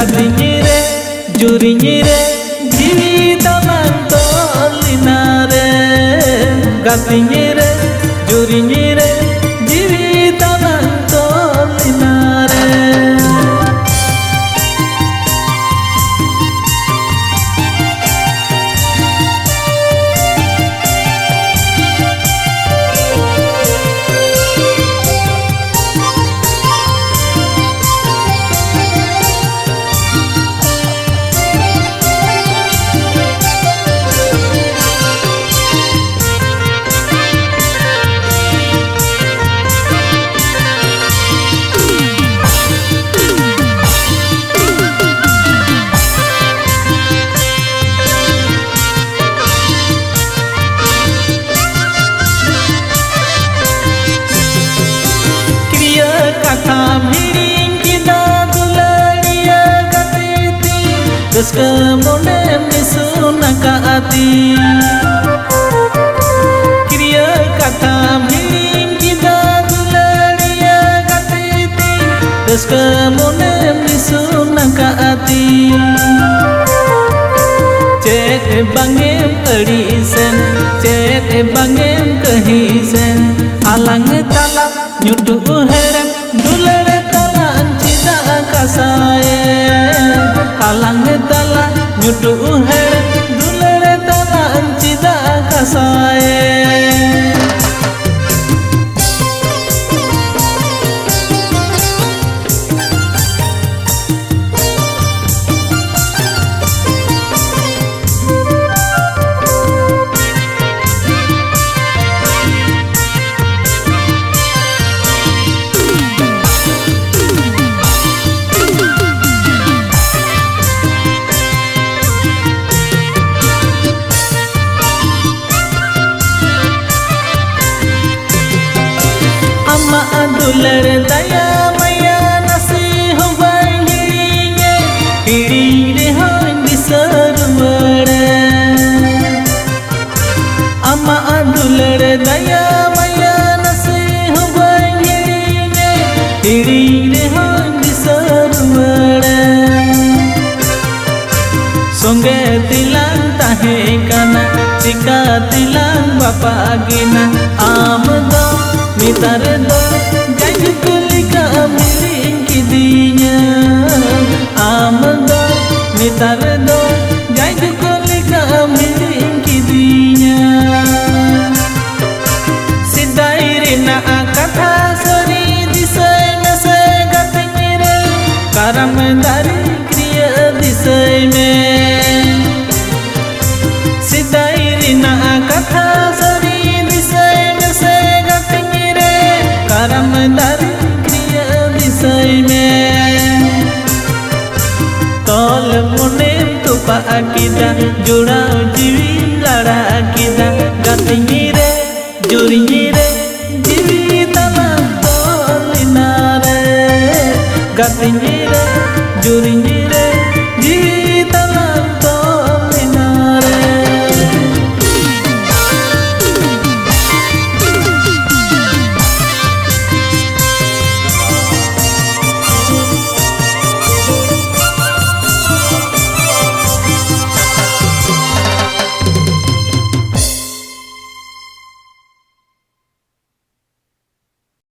gatinya re jurinya re jiwi talang tolina re gatinya re jurinya re jiwi talang tolina re. Terus kemudian disunaka hati Kriya kata miring kita dularia katiti Terus kemudian disunaka hati Cek bangem erisen Cek bangem kehisen Alang talak nyutu herem Dulere talan cita kasaye Alang tala nyutu herem dulere talan cita kasaye. दुलर दया मैया नसी हो बहिड़िए हिड़ी हो बिसर बड़े अम्मा दुलर दया मैया नसी हो बहिड़िए हिड़ी हो बिसर बड़े संगे तिलां ताहे काना चिका तिलां बापा गिना आम दो मितार दो Kulika miring kidinya amdo mitardo jai kulika miring kidinya sidairina katha sori disai mese gatingire karam dari kriya disai me sidairina katha sori disai mese gatingire karam dari तोल मुने तुपा किदा जुड़ा जीवी लड़ा किदा गतिनी रे जुरिनी रे जीवी तला तोलिना रे गतिनी रे जुरिनी